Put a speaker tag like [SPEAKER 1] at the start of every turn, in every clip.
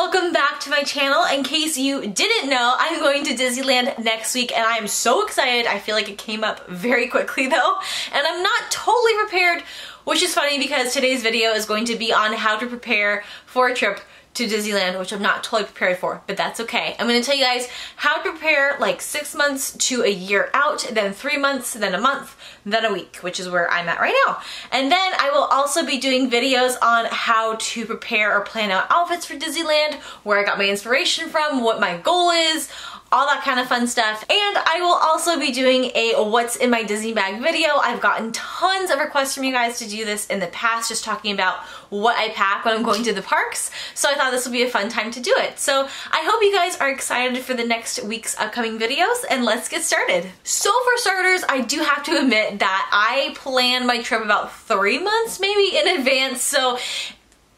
[SPEAKER 1] welcome back to my channel. In case you didn't know, I'm going to Disneyland next week and I am so excited. I feel like it came up very quickly though, and I'm not totally prepared, which is funny because today's video is going to be on how to prepare for a trip to Disneyland, which I'm not totally prepared for, but that's okay. I'm going to tell you guys how to prepare like 6 months to a year out, then 3 months, then a month, then a week, which is where I'm at right now. And then I will also be doing videos on how to prepare or plan out outfits for Disneyland, where I got my inspiration from, what my goal is, all that kind of fun stuff. And I will also be doing a what's in my Disney bag video. I've gotten tons of requests from you guys to do this in the past, just talking about what I pack when I'm going to the parks. So I thought this would be a fun time to do it. So I hope you guys are excited for the next week's upcoming videos, and let's get started. So for starters, I do have to admit that I plan my trip about 3 months maybe in advance. So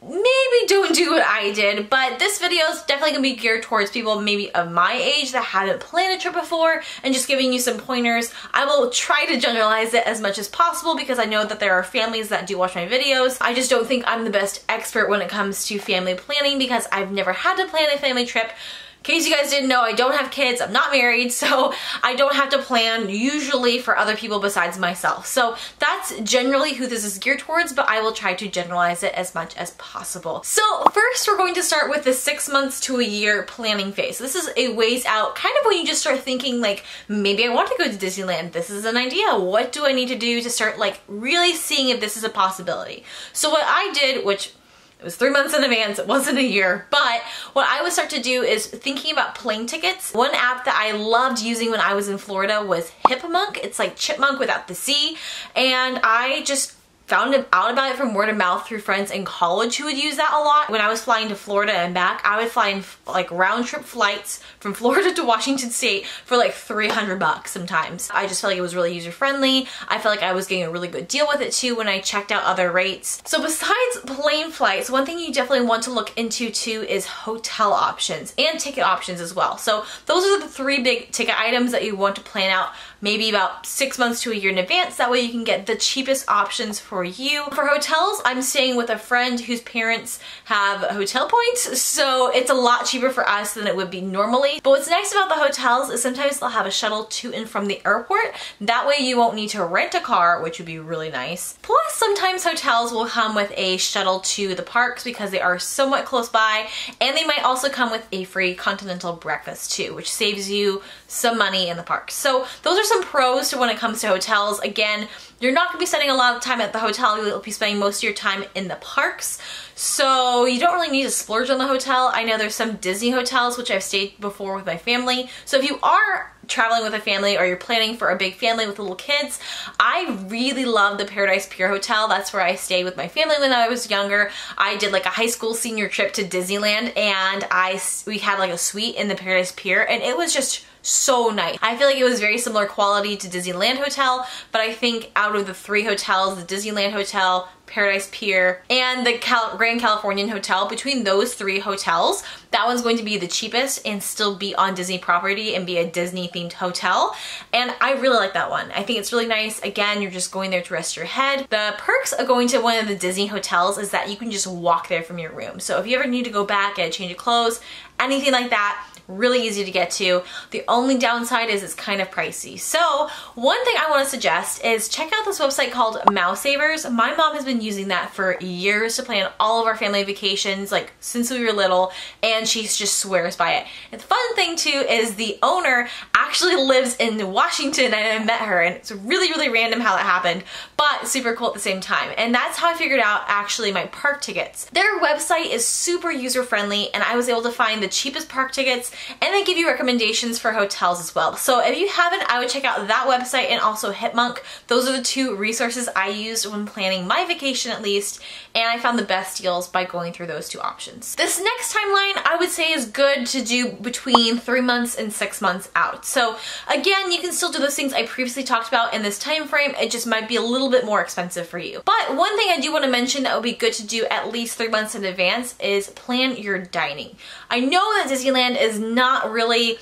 [SPEAKER 1] maybe don't do what I did, but this video is definitely gonna be geared towards people maybe of my age that haven't planned a trip before, and just giving you some pointers. I will try to generalize it as much as possible because I know that there are families that do watch my videos. I just don't think I'm the best expert when it comes to family planning because I've never had to plan a family trip. In case you guys didn't know, I don't have kids, I'm not married, so I don't have to plan usually for other people besides myself. So that's generally who this is geared towards, but I will try to generalize it as much as possible. So first we're going to start with the 6 months to a year planning phase. This is a ways out, kind of when you just start thinking like, maybe I want to go to Disneyland, this is an idea, what do I need to do to start like really seeing if this is a possibility. So what I did, which it was 3 months in advance, it wasn't a year, but what I would start to do is thinking about plane tickets. One app that I loved using when I was in Florida was Hipmunk. It's like chipmunk without the C, and I just found out about it from word of mouth through friends in college who would use that a lot. When I was flying to Florida and back, I would fly in like round trip flights from Florida to Washington State for like $300 sometimes. I just felt like it was really user friendly. I felt like I was getting a really good deal with it too when I checked out other rates. So besides plane flights, one thing you definitely want to look into too is hotel options and ticket options as well. So those are the 3 big ticket items that you want to plan out maybe about 6 months to a year in advance. That way you can get the cheapest options for you. For hotels, I'm staying with a friend whose parents have hotel points, so it's a lot cheaper for us than it would be normally. But what's nice about the hotels is sometimes they'll have a shuttle to and from the airport. That way you won't need to rent a car, which would be really nice. Plus, sometimes hotels will come with a shuttle to the parks because they are somewhat close by, and they might also come with a free continental breakfast too, which saves you some money in the parks. So those are some pros to when it comes to hotels. Again, you're not gonna be spending a lot of time at the hotel, you'll be spending most of your time in the parks. So you don't really need to splurge on the hotel. I know there's some Disney hotels which I've stayed before with my family. So if you are traveling with a family or you're planning for a big family with little kids, I really love the Paradise Pier Hotel. That's where I stayed with my family when I was younger. I did like a high school senior trip to Disneyland, and we had like a suite in the Paradise Pier, and it was just so nice. I feel like it was very similar quality to Disneyland Hotel, but I think out of the 3 hotels, the Disneyland Hotel, Paradise Pier, and the Grand Californian Hotel, between those 3 hotels, that one's going to be the cheapest and still be on Disney property and be a Disney themed hotel. And I really like that one. I think it's really nice. Again, you're just going there to rest your head. The perks of going to one of the Disney hotels is that you can just walk there from your room. So if you ever need to go back, get a change of clothes, anything like that, really easy to get to. The only downside is it's kind of pricey. So one thing I want to suggest is check out this website called Mouse Savers. My mom has been using that for years to plan all of our family vacations, like since we were little, and she just swears by it. And the fun thing too is the owner actually lives in Washington, and I met her, and it's really random how that happened, but super cool at the same time. And that's how I figured out actually my park tickets. Their website is super user friendly, and I was able to find the cheapest park tickets, and they give you recommendations for hotels as well. So if you haven't, I would check out that website and also Hipmunk. Those are the 2 resources I used when planning my vacation at least, and I found the best deals by going through those 2 options. This next timeline I would say is good to do between 3 months and 6 months out. So again, you can still do those things I previously talked about in this time frame, it just might be a little bit more expensive for you. But one thing I do want to mention that would be good to do at least 3 months in advance is plan your dining. I know that Disneyland is not really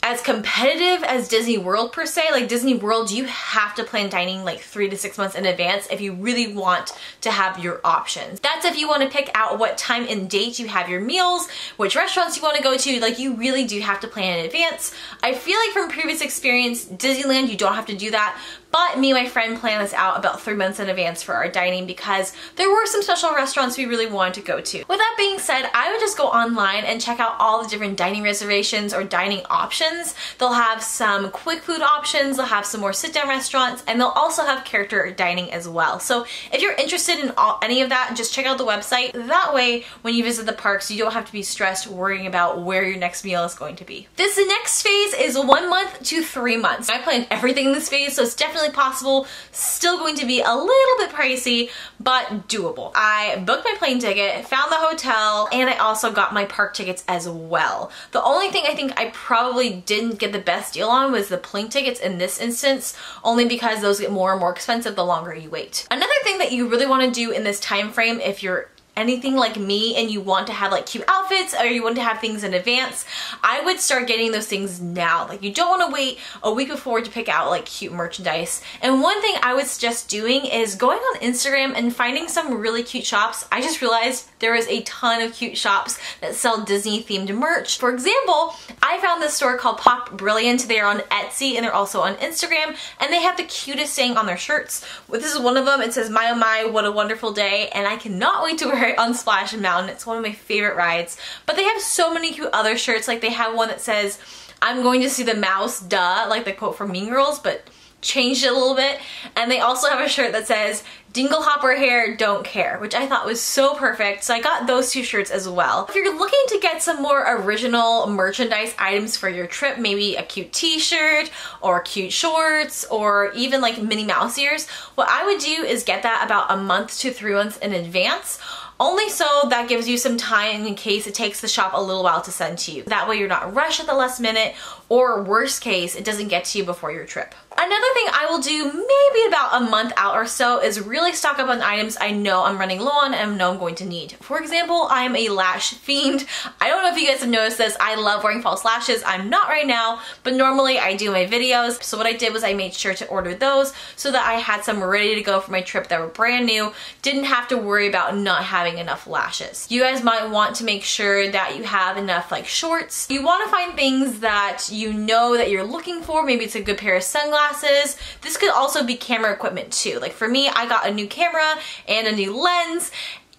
[SPEAKER 1] as competitive as Disney World per se. Like Disney World, you have to plan dining like 3 to 6 months in advance if you really want to have your options. That's if you want to pick out what time and date you have your meals, which restaurants you want to go to. Like you really do have to plan in advance. I feel like from previous experience, Disneyland, you don't have to do that. But me and my friend planned this out about 3 months in advance for our dining because there were some special restaurants we really wanted to go to. With that being said, I would just go online and check out all the different dining reservations or dining options. They'll have some quick food options, they'll have some more sit-down restaurants, and they'll also have character dining as well. So if you're interested in any of that, just check out the website. That way, when you visit the parks, you don't have to be stressed worrying about where your next meal is going to be. This next phase is 1 month to 3 months. I planned everything in this phase, so it's definitely possible. Still going to be a little bit pricey, but doable. I booked my plane ticket, found the hotel, and I also got my park tickets as well. The only thing I think I probably didn't get the best deal on was the plane tickets in this instance, only because those get more and more expensive the longer you wait. Another thing that you really want to do in this time frame, if you're anything like me and you want to have like cute outfits or you want to have things in advance, I would start getting those things now. Like you don't want to wait a week before to pick out like cute merchandise. And one thing I would suggest doing is going on Instagram and finding some really cute shops. I just realized there is a ton of cute shops that sell Disney themed merch. For example, I found this store called Pop Brilliant. They're on Etsy and they're also on Instagram, and they have the cutest saying on their shirts. This is one of them. It says, "My oh my, what a wonderful day," and I cannot wait to wear it on Splash Mountain. It's one of my favorite rides. But they have so many cute other shirts. Like they have one that says, "I'm going to see the mouse, duh," like the quote from Mean Girls, but changed it a little bit. And they also have a shirt that says, "Dingle Hopper hair, don't care," which I thought was so perfect. So I got those 2 shirts as well. If you're looking to get some more original merchandise items for your trip, maybe a cute t-shirt or cute shorts or even like Minnie Mouse ears, what I would do is get that about a month to 3 months in advance. Only so that gives you some time in case it takes the shop a little while to send to you. That way you're not rushed at the last minute, or worst case, it doesn't get to you before your trip. Another thing I will do maybe about a month out or so is really stock up on items I know I'm running low on and know I'm going to need. For example, I'm a lash fiend. I don't know if you guys have noticed this. I love wearing false lashes. I'm not right now, but normally I do my videos. So what I did was I made sure to order those so that I had some ready to go for my trip that were brand new. Didn't have to worry about not having enough lashes. You guys might want to make sure that you have enough like shorts. You want to find things that you know that you're looking for. Maybe it's a good pair of sunglasses. This could also be camera equipment too. Like for me, I got a new camera and a new lens,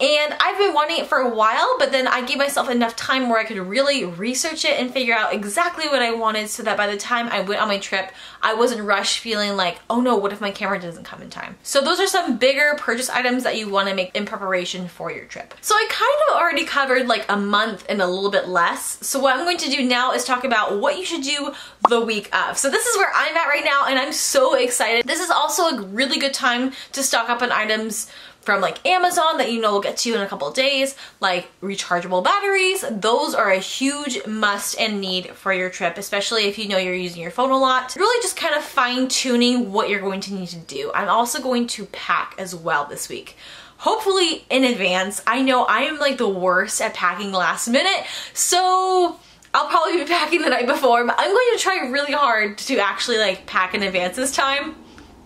[SPEAKER 1] and I've been wanting it for a while, but then I gave myself enough time where I could really research it and figure out exactly what I wanted so that by the time I went on my trip, I wasn't rushed feeling like, oh no, what if my camera doesn't come in time? So those are some bigger purchase items that you want to make in preparation for your trip. So I kind of already covered like a month and a little bit less. So what I'm going to do now is talk about what you should do the week of. So this is where I'm at right now, and I'm so excited. This is also a really good time to stock up on items from like Amazon that you know will get to you in a couple of days, like rechargeable batteries. Those are a huge must and need for your trip, especially if you know you're using your phone a lot. Really just kind of fine-tuning what you're going to need to do. I'm also going to pack as well this week. Hopefully in advance. I know I am like the worst at packing last minute, so I'll probably be packing the night before, but I'm going to try really hard to actually like pack in advance this time.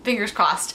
[SPEAKER 1] Fingers crossed.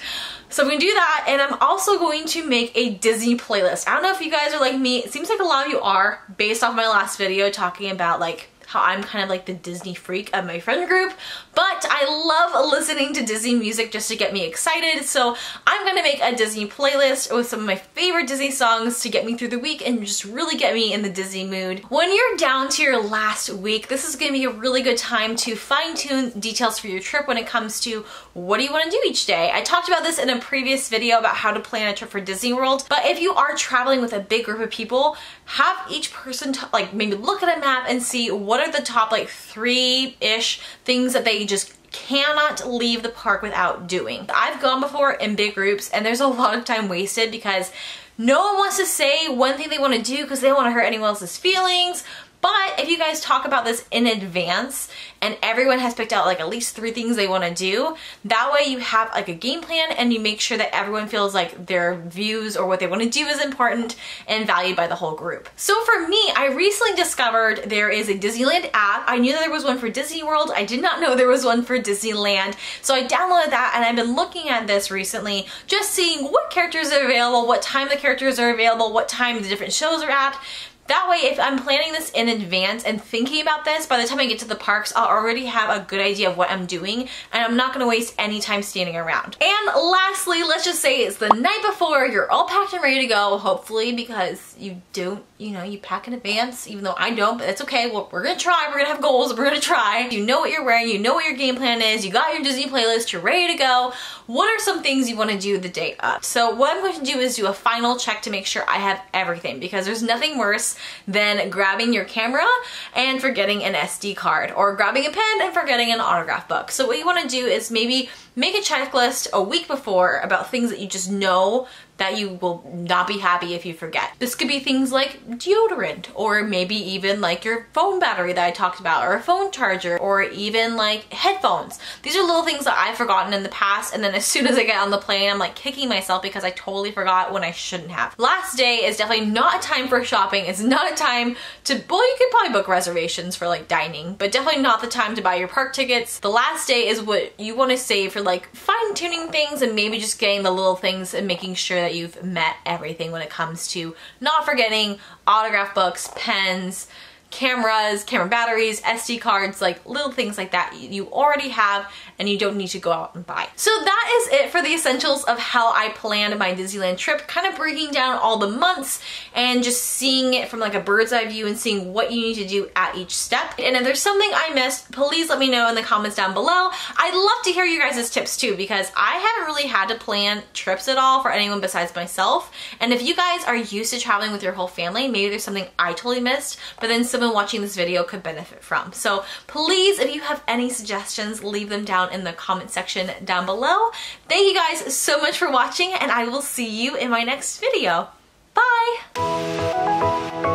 [SPEAKER 1] So I'm gonna do that, and I'm also going to make a Disney playlist. I don't know if you guys are like me. It seems like a lot of you are, based off my last video talking about like how I'm kind of like the Disney freak of my friend group, but I love listening to Disney music just to get me excited. So I'm gonna make a Disney playlist with some of my favorite Disney songs to get me through the week and just really get me in the Disney mood. When you're down to your last week, this is gonna be a really good time to fine-tune details for your trip when it comes to what do you want to do each day. I talked about this in a previous video about how to plan a trip for Disney World, but if you are traveling with a big group of people, have each person like maybe look at a map and see what are the top like 3-ish things that they just cannot leave the park without doing. I've gone before in big groups and there's a lot of time wasted because no one wants to say one thing they want to do because they don't want to hurt anyone else's feelings. But if you guys talk about this in advance and everyone has picked out like at least 3 things they want to do, that way you have like a game plan and you make sure that everyone feels like their views or what they want to do is important and valued by the whole group. So for me, I recently discovered there is a Disneyland app. I knew that there was one for Disney World. I did not know there was one for Disneyland. So I downloaded that and I've been looking at this recently, just seeing what characters are available, what time the characters are available, what time the different shows are at. That way, if I'm planning this in advance and thinking about this, by the time I get to the parks, I'll already have a good idea of what I'm doing and I'm not gonna waste any time standing around. And lastly, let's just say it's the night before, you're all packed and ready to go, hopefully, because you don't, you know, you pack in advance, even though I don't, but that's okay. Well, we're gonna try, we're gonna have goals, we're gonna try. You know what you're wearing, you know what your game plan is, you got your Disney playlist, you're ready to go. What are some things you wanna do the day of? So what I'm going to do is do a final check to make sure I have everything, because there's nothing worse than grabbing your camera and forgetting an SD card, or grabbing a pen and forgetting an autograph book. So what you wanna do is maybe make a checklist a week before about things that you just know that you will not be happy if you forget. This could be things like deodorant, or maybe even like your phone battery that I talked about, or a phone charger, or even like headphones. These are little things that I've forgotten in the past, and then as soon as I get on the plane, I'm like kicking myself because I totally forgot when I shouldn't have. Last day is definitely not a time for shopping. It's not a time to, well, you could probably book reservations for like dining, but definitely not the time to buy your park tickets. The last day is what you want to save for like fine-tuning things and maybe just getting the little things and making sure that you've met everything when it comes to not forgetting autograph books, pens, cameras, camera batteries, SD cards, like little things like that you already have and you don't need to go out and buy. So that is it for the essentials of how I planned my Disneyland trip, kind of breaking down all the months and just seeing it from like a bird's eye view and seeing what you need to do at each step. And if there's something I missed, please let me know in the comments down below. I'd love to hear you guys' tips too, because I haven't really had to plan trips at all for anyone besides myself. And if you guys are used to traveling with your whole family, maybe there's something I totally missed, but then someone watching this video could benefit from. So please, if you have any suggestions, leave them down in the comment section down below. Thank you guys so much for watching, and I will see you in my next video. Bye!